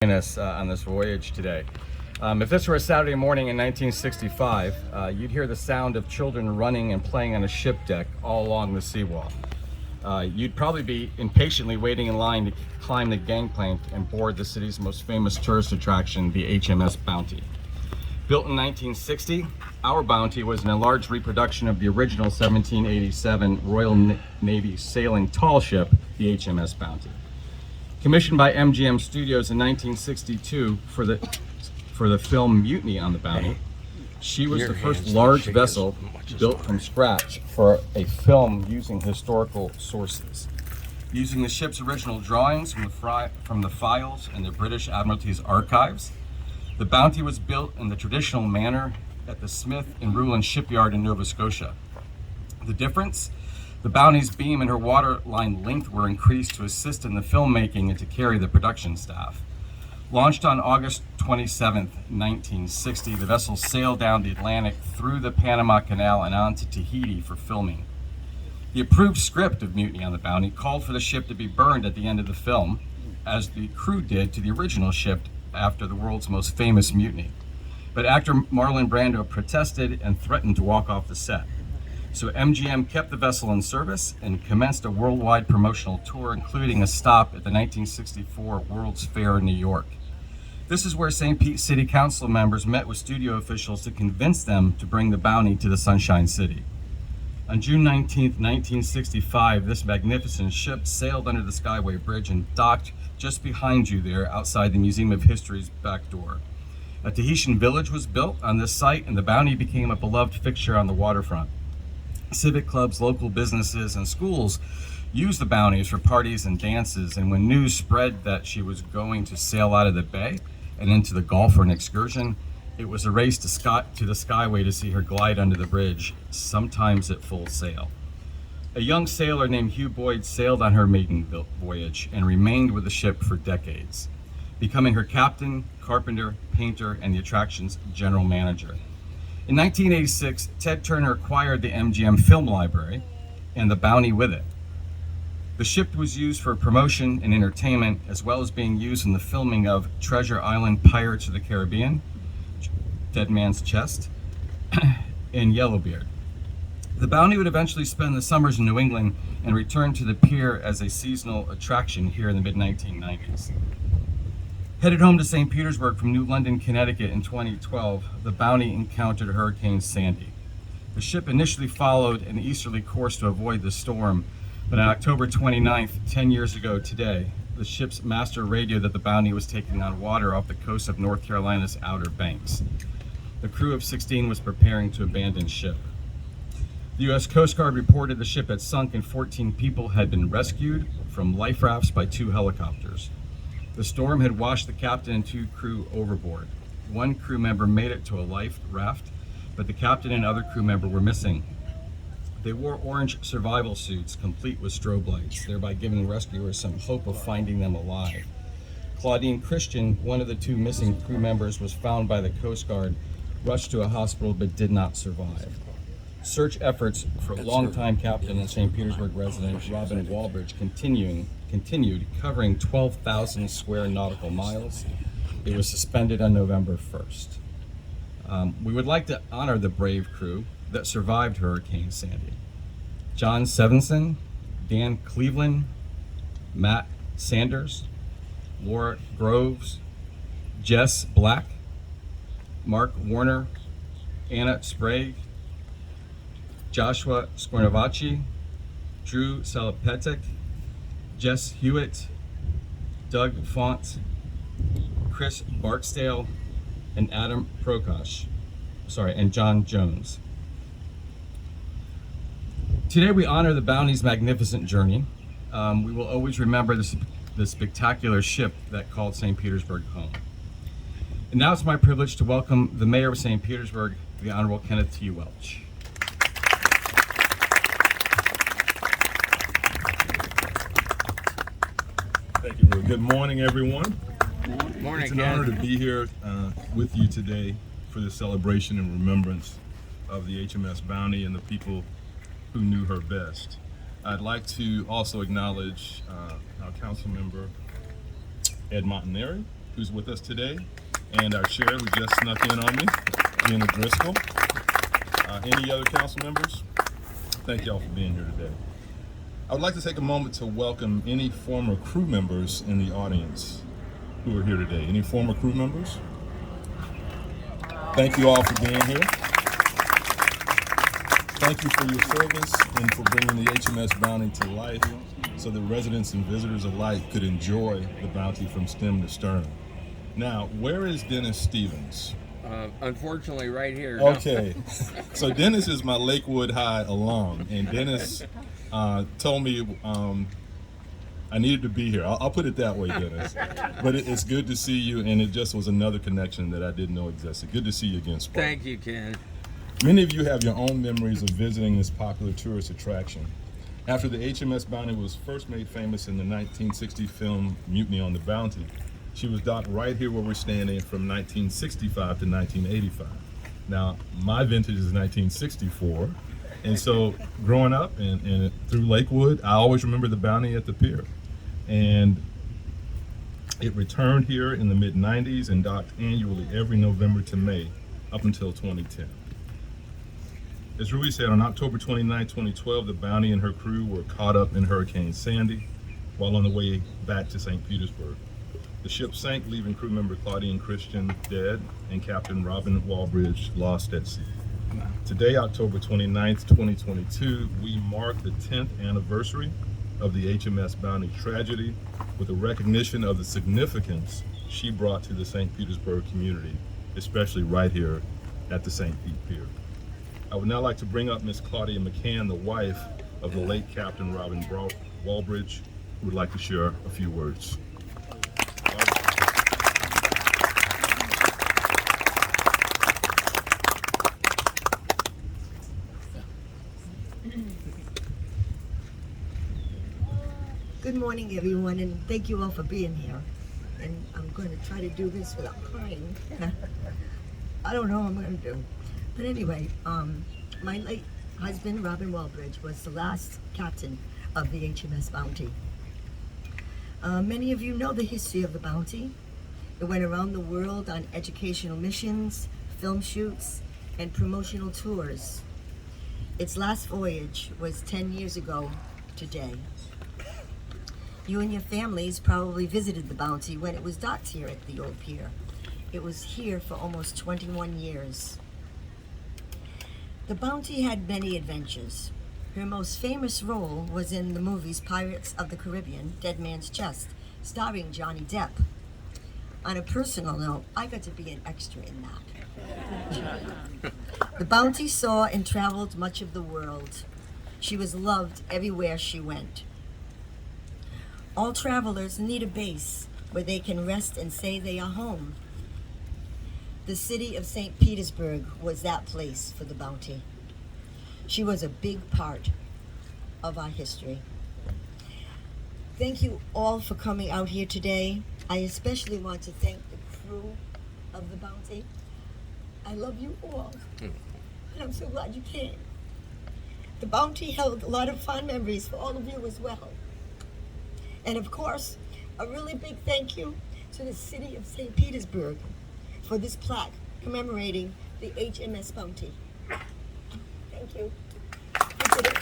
Us on this voyage today. If this were a Saturday morning in 1965, you'd hear the sound of children running and playing on a ship deck all along the seawall. You'd probably be impatiently waiting in line to climb the gangplank and board the city's most famous tourist attraction, the HMS Bounty. Built in 1960, our Bounty was an enlarged reproduction of the original 1787 Royal Navy sailing tall ship, the HMS Bounty. Commissioned by MGM Studios in 1962 for the film Mutiny on the Bounty, she was the first large vessel built from scratch for a film using historical sources. Using the ship's original drawings from the files in the British Admiralty's archives, the Bounty was built in the traditional manner at the Smith and Rulin shipyard in Nova Scotia. The difference? The Bounty's beam and her waterline length were increased to assist in the filmmaking and to carry the production staff. Launched on August 27, 1960, the vessel sailed down the Atlantic through the Panama Canal and on to Tahiti for filming. The approved script of Mutiny on the Bounty called for the ship to be burned at the end of the film, as the crew did to the original ship after the world's most famous mutiny. But actor Marlon Brando protested and threatened to walk off the set. So MGM kept the vessel in service and commenced a worldwide promotional tour, including a stop at the 1964 World's Fair in New York. This is where St. Pete City Council members met with studio officials to convince them to bring the Bounty to the Sunshine City. On June 19, 1965, this magnificent ship sailed under the Skyway Bridge and docked just behind you there outside the Museum of History's back door. A Tahitian village was built on this site, and the Bounty became a beloved fixture on the waterfront. Civic clubs, local businesses, and schools used the Bounties for parties and dances, and when news spread that she was going to sail out of the bay and into the Gulf for an excursion, it was a race to the Skyway to see her glide under the bridge, sometimes at full sail. A young sailor named Hugh Boyd sailed on her maiden voyage and remained with the ship for decades, becoming her captain, carpenter, painter, and the attraction's general manager. In 1986, Ted Turner acquired the MGM Film Library and the Bounty with it. The ship was used for promotion and entertainment, as well as being used in the filming of Treasure Island, Pirates of the Caribbean, Dead Man's Chest, and Yellowbeard. The Bounty would eventually spend the summers in New England and return to the pier as a seasonal attraction here in the mid-1990s. Headed home to St. Petersburg from New London, Connecticut in 2012, the Bounty encountered Hurricane Sandy. The ship initially followed an easterly course to avoid the storm, but on October 29th, 10 years ago today, the ship's master radioed that the Bounty was taking on water off the coast of North Carolina's Outer Banks. The crew of 16 was preparing to abandon ship. The U.S. Coast Guard reported the ship had sunk and 14 people had been rescued from life rafts by 2 helicopters. The storm had washed the captain and 2 crew overboard. 1 crew member made it to a life raft, but the captain and other crew member were missing. They wore orange survival suits complete with strobe lights, thereby giving rescuers some hope of finding them alive. Claudine Christian, one of the 2 missing crew members, was found by the Coast Guard, rushed to a hospital, but did not survive. Search efforts for longtime captain and St. Petersburg resident Robin Walbridge continued, covering 12,000 square nautical miles. It was suspended on November 1st. We would like to honor the brave crew that survived Hurricane Sandy. John Sevenson, Dan Cleveland, Matt Sanders, Laura Groves, Jess Black, Mark Warner, Anna Sprague, Joshua Skornavachi, Drew Salapetek, Jess Hewitt, Doug Font, Chris Barksdale, and Adam Prokosh, and John Jones. Today we honor the Bounty's magnificent journey. We will always remember the spectacular ship that called St. Petersburg home. And now it's my privilege to welcome the Mayor of St. Petersburg, the Honorable Kenneth T. Welch. Thank you, Drew. Good morning, everyone. Morning, It's an honor to be here with you today for this celebration and remembrance of the HMS Bounty and the people who knew her best. I'd like to also acknowledge our council member, Ed Montanari, who's with us today, and our chair who just snuck in on me, Gina Driscoll. Any other council members? Thank y'all for being here today. I would like to take a moment to welcome any former crew members in the audience who are here today. Any former crew members? Thank you all for being here. Thank you for your service and for bringing the HMS Bounty to life so that residents and visitors alike could enjoy the Bounty from stem to stern. Now, where is Dennis Stevens? Unfortunately, right here. Okay, so Dennis is my Lakewood High alum, and Dennis told me I needed to be here. I'll put it that way, Dennis. But it's good to see you, and it just was another connection that I didn't know existed. Good to see you again, Spark. Thank you, Ken. Many of you have your own memories of visiting this popular tourist attraction. After the HMS Bounty was first made famous in the 1960 film Mutiny on the Bounty, she was docked right here where we're standing from 1965 to 1985. Now, my vintage is 1964, and so growing up and through Lakewood, I always remember the Bounty at the pier. And it returned here in the mid-90s and docked annually every November to May up until 2010. As Rui said, on October 29, 2012, the Bounty and her crew were caught up in Hurricane Sandy while on the way back to St. Petersburg. The ship sank, leaving crew member Claudia Christian dead and Captain Robin Walbridge lost at sea. Today, October 29, 2022, we mark the 10th anniversary of the HMS Bounty tragedy with a recognition of the significance she brought to the St. Petersburg community, especially right here at the St. Pete Pier. I would now like to bring up Miss Claudia McCann, the wife of the late Captain Robin Walbridge, who would like to share a few words. Good morning, everyone, and thank you all for being here. And I'm going to try to do this without crying. I don't know what I'm going to do. But anyway, my late husband, Robin Walbridge, was the last captain of the HMS Bounty. Many of you know the history of the Bounty. It went around the world on educational missions, film shoots, and promotional tours. Its last voyage was 10 years ago today. You and your families probably visited the Bounty when it was docked here at the old pier. It was here for almost 21 years. The Bounty had many adventures. Her most famous role was in the movies Pirates of the Caribbean, Dead Man's Chest, starring Johnny Depp. On a personal note, I got to be an extra in that. The Bounty saw and traveled much of the world. She was loved everywhere she went. All travelers need a base where they can rest and say they are home. The City of St. Petersburg was that place for the Bounty. She was a big part of our history. Thank you all for coming out here today. I especially want to thank the crew of the Bounty. I love you all, and I'm so glad you came. The Bounty held a lot of fond memories for all of you as well. And of course, a really big thank you to the City of St. Petersburg for this plaque commemorating the HMS Bounty. Thank you. You did it.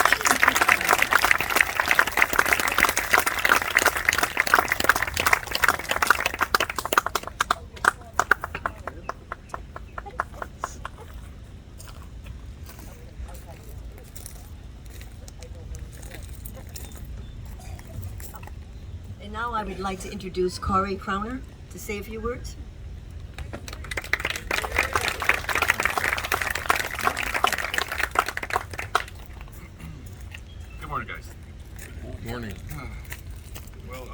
And now I would like to introduce Corey Crowner to say a few words. Good morning, guys. Morning. Well,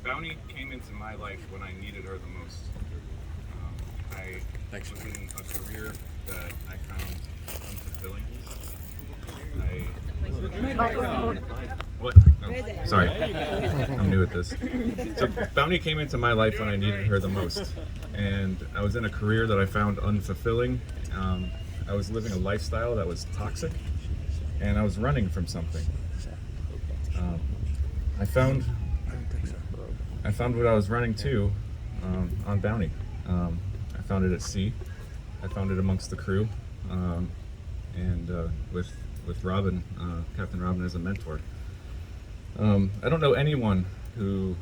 Bounty came into my life when I needed her the most. I was in a career that I found unfulfilling. What? Oh, sorry. I'm new at this. So Bounty came into my life when I needed her the most. And I was in a career that I found unfulfilling. I was living a lifestyle that was toxic. And I was running from something. I found what I was running to on Bounty. I found it at sea. I found it amongst the crew, and with Robin, Captain Robin, as a mentor. I don't know anyone who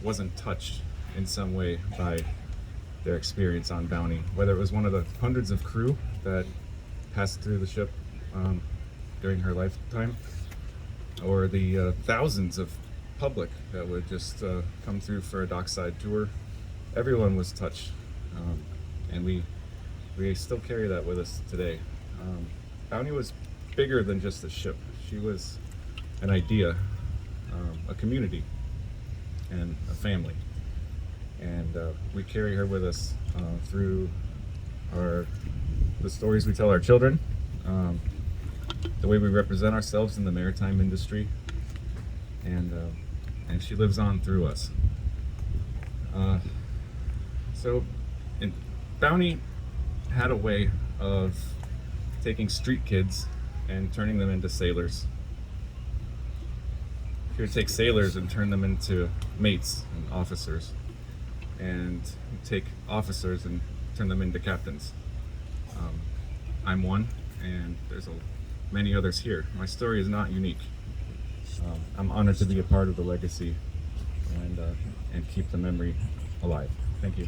wasn't touched in some way by their experience on Bounty, whether it was one of the hundreds of crew that passed through the ship during her lifetime, or the thousands of public that would just come through for a dockside tour. Everyone was touched, and we still carry that with us today. Bounty was bigger than just a ship. She was an idea, a community, and a family. And we carry her with us through the stories we tell our children, the way we represent ourselves in the maritime industry, and she lives on through us. Bounty had a way of taking street kids and turning them into sailors. She would take sailors and turn them into mates and officers, and take officers and turn them into captains. I'm one, and there's many others here. My story is not unique. I'm honored to be a part of the legacy and keep the memory alive. Thank you.